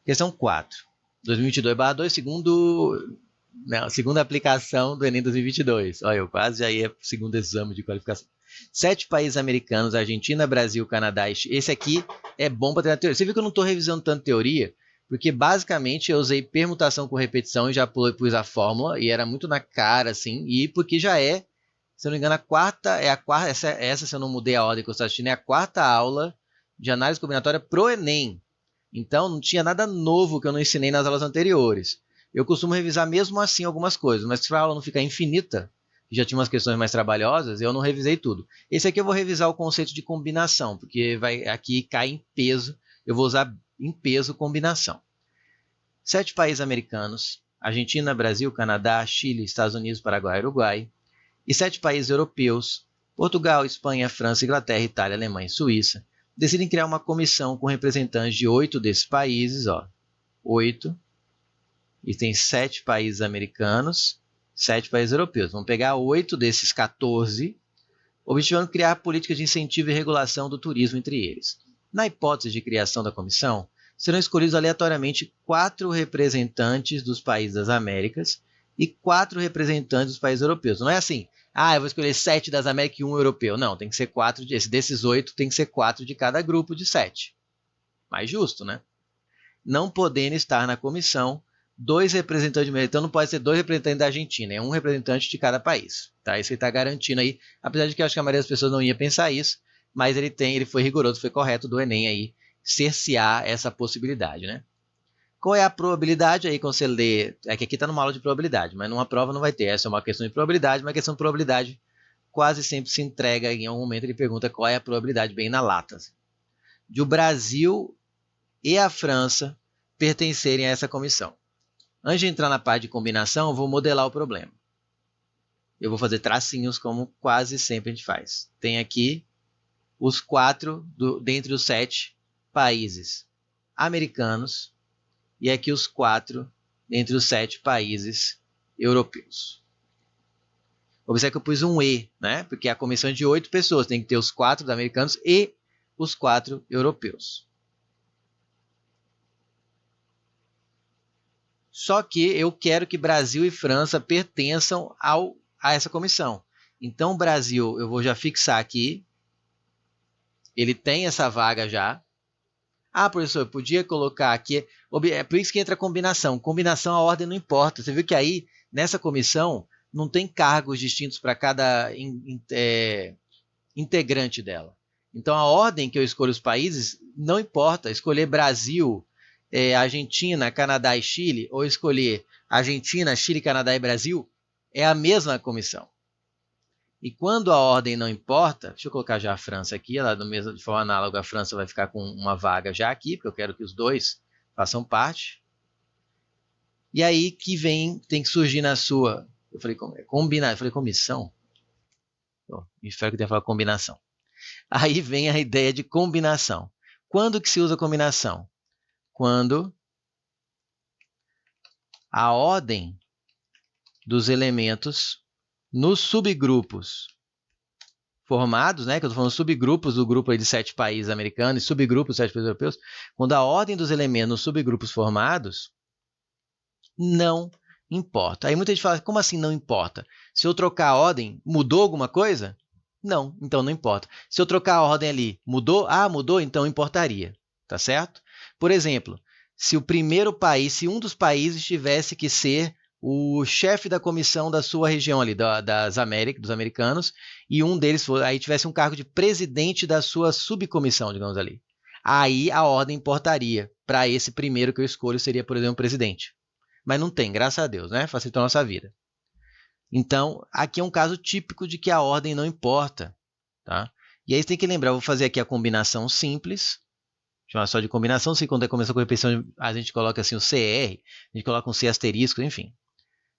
Questão 4. 2022/2, segunda aplicação do Enem 2022. Olha, eu quase já ia para o segundo exame de qualificação. 7 países americanos, Argentina, Brasil, Canadá e Chile. Esse aqui é bom para treinar teoria. Você viu que eu não estou revisando tanto teoria, porque basicamente eu usei permutação com repetição e já pus a fórmula, e era muito na cara, assim, e porque já é, se eu não me engano, essa se eu não mudei a ordem que eu estou assistindo, é a quarta aula de análise combinatória pro Enem. Então, não tinha nada novo que eu não ensinei nas aulas anteriores. Eu costumo revisar mesmo assim algumas coisas, mas se a aula não ficar infinita, já tinha umas questões mais trabalhosas, eu não revisei tudo. Esse aqui eu vou revisar o conceito de combinação, porque aqui cai em peso, eu vou usar em peso combinação. 7 países americanos, Argentina, Brasil, Canadá, Chile, Estados Unidos, Paraguai, Uruguai, e 7 países europeus, Portugal, Espanha, França, Inglaterra, Itália, Alemanha e Suíça, decidem criar uma comissão com representantes de 8 desses países, 8, e tem 7 países americanos, 7 países europeus. Vamos pegar 8 desses 14, objetivando criar políticas de incentivo e regulação do turismo entre eles. Na hipótese de criação da comissão, serão escolhidos aleatoriamente 4 representantes dos países das Américas e 4 representantes dos países europeus. Não é assim, eu vou escolher 7 das Américas e 1 europeu. Não, tem que ser 4 desses 8, tem que ser 4 de cada grupo de 7. Mais justo, né? Não podendo estar na comissão 2 representantes de então não pode ser 2 representantes da Argentina, é um representante de cada país, tá? Isso ele está garantindo aí, apesar de que eu acho que a maioria das pessoas não ia pensar isso, mas ele foi rigoroso, foi correto do Enem aí, cercear essa possibilidade, né? Qual é a probabilidade aí quando você lê, é que aqui está numa aula de probabilidade, mas numa prova não vai ter, essa é uma questão de probabilidade, uma questão de probabilidade quase sempre se entrega, em algum momento ele pergunta qual é a probabilidade, bem na lata, de o Brasil e a França pertencerem a essa comissão. Antes de entrar na parte de combinação, eu vou modelar o problema. Eu vou fazer tracinhos, como quase sempre a gente faz. Tem aqui os 4 dentre os 7 países americanos e aqui os 4 dentre os 7 países europeus. Observe que eu pus um E, né? Porque a comissão é de 8 pessoas, tem que ter os 4 americanos e os 4 europeus. Só que eu quero que Brasil e França pertençam a essa comissão. Então, o Brasil, eu vou já fixar aqui, ele tem essa vaga já. Professor, eu podia colocar aqui, é por isso que entra a combinação. Combinação, a ordem não importa. Você viu que aí, nessa comissão, não tem cargos distintos para cada integrante dela. Então, a ordem que eu escolho os países, não importa. Escolher Brasil, Argentina, Canadá e Chile, ou escolher Argentina, Chile, Canadá e Brasil, é a mesma comissão. E quando a ordem não importa, deixa eu colocar já a França aqui, ela de forma análoga a França vai ficar com uma vaga já aqui, porque eu quero que os dois façam parte. E aí que tem que surgir na sua, eu falei combinar, eu falei comissão. Espero que tenha falado combinação. Aí vem a ideia de combinação. Quando que se usa combinação? Quando a ordem dos elementos nos subgrupos formados, né, que eu estou falando subgrupos do grupo aí de 7 países americanos e subgrupos de 7 países europeus, quando a ordem dos elementos nos subgrupos formados não importa. Aí muita gente fala, como assim não importa? Se eu trocar a ordem, mudou alguma coisa? Não, então não importa. Se eu trocar a ordem ali, mudou? Mudou, então importaria, tá certo? Por exemplo, se se um dos países tivesse que ser o chefe da comissão da sua região ali, dos americanos, e um deles aí tivesse um cargo de presidente da sua subcomissão, digamos ali. Aí a ordem importaria. Para esse primeiro que eu escolho seria, por exemplo, o presidente. Mas não tem, graças a Deus, né? Facilitou a nossa vida. Então, aqui é um caso típico de que a ordem não importa, tá? E aí você tem que lembrar, eu vou fazer aqui a combinação simples, chamar só de combinação, se quando começa com repetição, a gente coloca assim o CR, a gente coloca um C asterisco, enfim.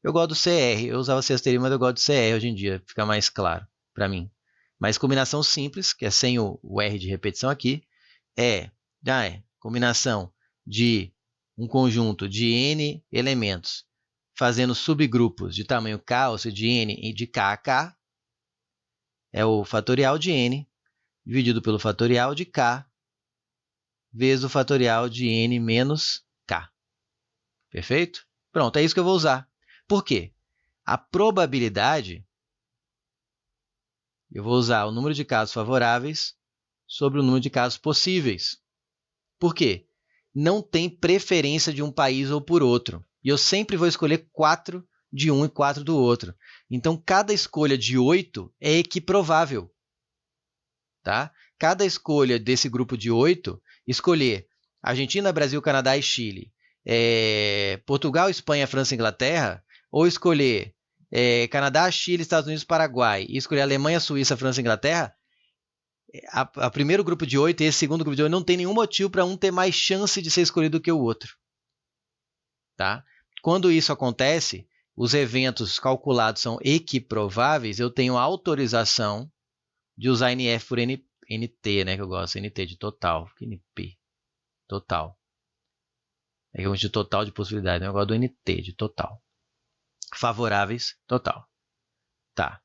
Eu gosto do CR, eu usava C asterisco, mas eu gosto do CR hoje em dia, fica mais claro para mim. Mas combinação simples, que é sem o R de repetição aqui, é combinação de um conjunto de N elementos fazendo subgrupos de tamanho K, ou seja, de N e de K a K, é o fatorial de N dividido pelo fatorial de K vezes o fatorial de N menos K. Perfeito? Pronto, é isso que eu vou usar. Por quê? A probabilidade, eu vou usar o número de casos favoráveis sobre o número de casos possíveis. Por quê? Não tem preferência de um país ou por outro. E eu sempre vou escolher 4 de um e 4 do outro. Então, cada escolha de 8 é equiprovável. Tá? Cada escolha desse grupo de 8, escolher Argentina, Brasil, Canadá e Chile, Portugal, Espanha, França e Inglaterra, ou escolher Canadá, Chile, Estados Unidos, Paraguai, e escolher Alemanha, Suíça, França e Inglaterra, a primeiro grupo de 8 e esse segundo grupo de 8 não tem nenhum motivo para um ter mais chance de ser escolhido do que o outro. Tá? Quando isso acontece, os eventos calculados são equiprováveis, eu tenho autorização de usar NF por NT, né, que eu gosto, NT de total, NP, total. É de total de possibilidade, né? Eu gosto do NT de total. Favoráveis, total. Tá.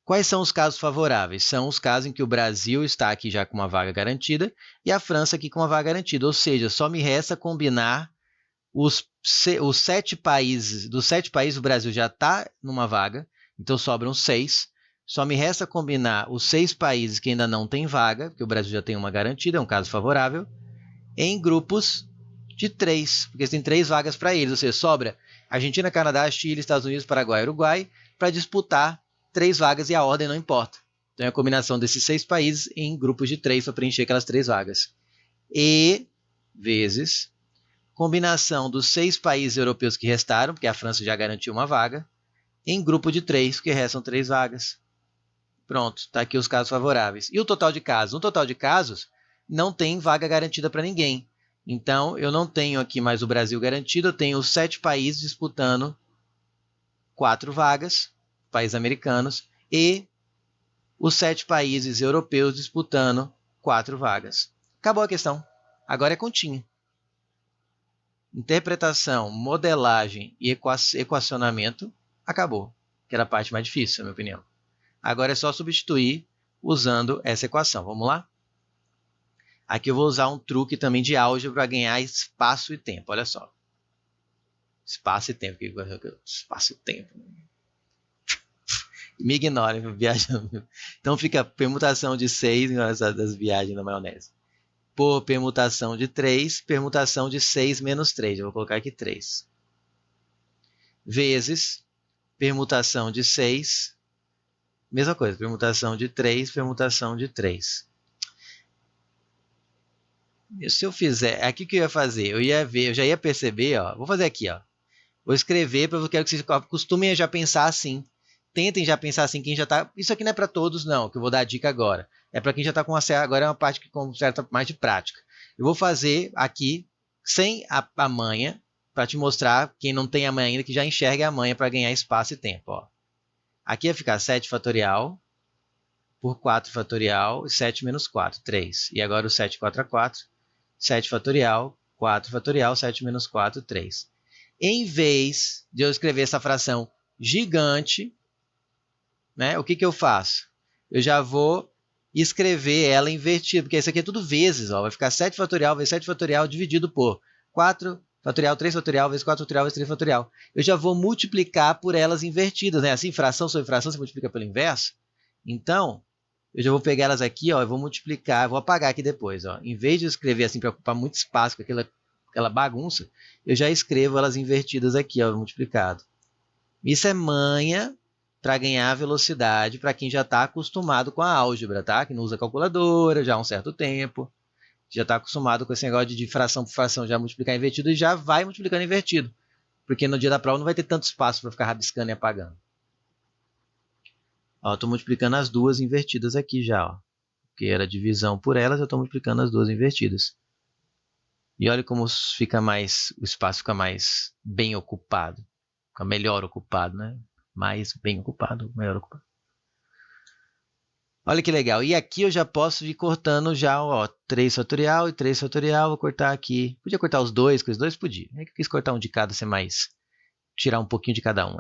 Quais são os casos favoráveis? São os casos em que o Brasil está aqui já com uma vaga garantida e a França aqui com uma vaga garantida. Ou seja, só me resta combinar os 7 países. Dos 7 países, o Brasil já está numa vaga, então sobram 6. Só me resta combinar os 6 países que ainda não têm vaga, porque o Brasil já tem uma garantida, é um caso favorável, em grupos de 3, porque tem 3 vagas para eles. Ou seja, sobra Argentina, Canadá, Chile, Estados Unidos, Paraguai e Uruguai para disputar 3 vagas e a ordem não importa. Então é a combinação desses 6 países em grupos de 3 para preencher aquelas 3 vagas. E vezes combinação dos 6 países europeus que restaram, porque a França já garantiu uma vaga, em grupo de 3, porque restam 3 vagas. Pronto, está aqui os casos favoráveis. E o total de casos? No total de casos, não tem vaga garantida para ninguém. Então, eu não tenho aqui mais o Brasil garantido, eu tenho os 7 países disputando 4 vagas, países americanos, e os 7 países europeus disputando 4 vagas. Acabou a questão. Agora é continha. Interpretação, modelagem e equacionamento, acabou. Que era a parte mais difícil, na minha opinião. Agora é só substituir usando essa equação. Vamos lá? Aqui eu vou usar um truque também de álgebra para ganhar espaço e tempo. Olha só. Espaço e tempo. Espaço e tempo. Me ignorem, viajando. Então fica permutação de 6, das viagens na maionese. Por permutação de 3, permutação de 6 menos 3. Eu vou colocar aqui 3. Vezes permutação de 6. Mesma coisa, permutação de 3, permutação de 3. Se eu fizer, aqui que eu ia fazer, eu ia ver, eu já ia perceber, ó, vou fazer aqui, ó. Vou escrever, porque eu quero que vocês acostumem a já pensar assim. Tentem já pensar assim, quem já tá... Isso aqui não é para todos, não, que eu vou dar a dica agora. É para quem já está com uma certa... Agora é uma parte que com certa mais de prática. Eu vou fazer aqui, sem a manha, para te mostrar, quem não tem a manha ainda, que já enxerga a manha para ganhar espaço e tempo, ó. Aqui vai ficar 7 fatorial por 4 fatorial, e 7 menos 4, 3. E agora o 7, 4 a 4, 7 fatorial, 4 fatorial, 7 menos 4, 3. Em vez de eu escrever essa fração gigante, né, o que eu faço? Eu já vou escrever ela invertida, porque isso aqui é tudo vezes. Ó, vai ficar 7 fatorial vezes 7 fatorial dividido por 4 fatorial, 3 fatorial vezes 4 fatorial vezes 3 fatorial. Eu já vou multiplicar por elas invertidas. Né? Assim, fração sobre fração, você multiplica pelo inverso. Então, eu já vou pegar elas aqui, ó, eu vou multiplicar, vou apagar aqui depois. Ó. Em vez de eu escrever assim para ocupar muito espaço com aquela bagunça, eu já escrevo elas invertidas aqui, ó, multiplicado. Isso é manha para ganhar velocidade para quem já está acostumado com a álgebra, tá? Que não usa calculadora já há um certo tempo, já está acostumado com esse negócio de fração por fração já multiplicar invertido e já vai multiplicando invertido, porque no dia da prova não vai ter tanto espaço para ficar rabiscando e apagando. Estou multiplicando as duas invertidas aqui já, ó, porque era divisão por elas, eu estou multiplicando as duas invertidas. E olha como fica mais, o espaço fica mais bem ocupado, fica melhor ocupado, né? Mais bem ocupado, melhor ocupado. Olha que legal. E aqui eu já posso ir cortando já, ó, 3 fatorial e 3 fatorial. Vou cortar aqui. Podia cortar os dois, com os dois podia. É que eu quis cortar um de cada, ser mais... Tirar um pouquinho de cada um.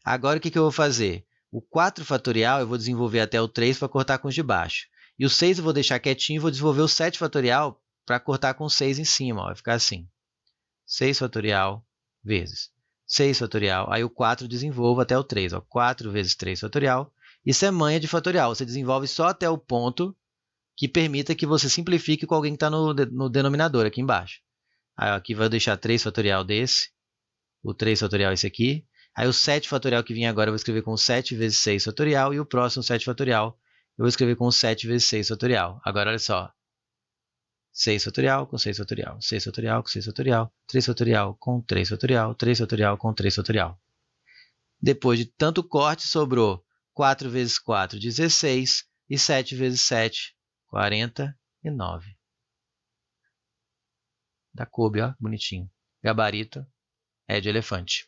Agora o que eu vou fazer? O 4 fatorial eu vou desenvolver até o 3 para cortar com os de baixo. E o 6 eu vou deixar quietinho e vou desenvolver o 7 fatorial para cortar com 6 em cima, ó, vai ficar assim. 6 fatorial vezes 6 fatorial, aí o 4 desenvolvo até o 3, ó, 4 vezes 3 fatorial. Isso é manha de fatorial, você desenvolve só até o ponto que permita que você simplifique com alguém que está no denominador aqui embaixo. Aí ó, aqui vai deixar 3 fatorial desse, o 3 fatorial esse aqui. Aí o 7 fatorial que vinha agora eu vou escrever com 7 vezes 6 fatorial, e o próximo 7 fatorial eu vou escrever com 7 vezes 6 fatorial. Agora olha só, 6 fatorial com 6 fatorial, 6 fatorial com 6 fatorial, 3 fatorial com 3 fatorial, 3 fatorial com 3 fatorial. Depois de tanto corte, sobrou 4 vezes 4, 16, e 7 vezes 7, 49. Da Kobe, ó, bonitinho. Gabarito é de elefante.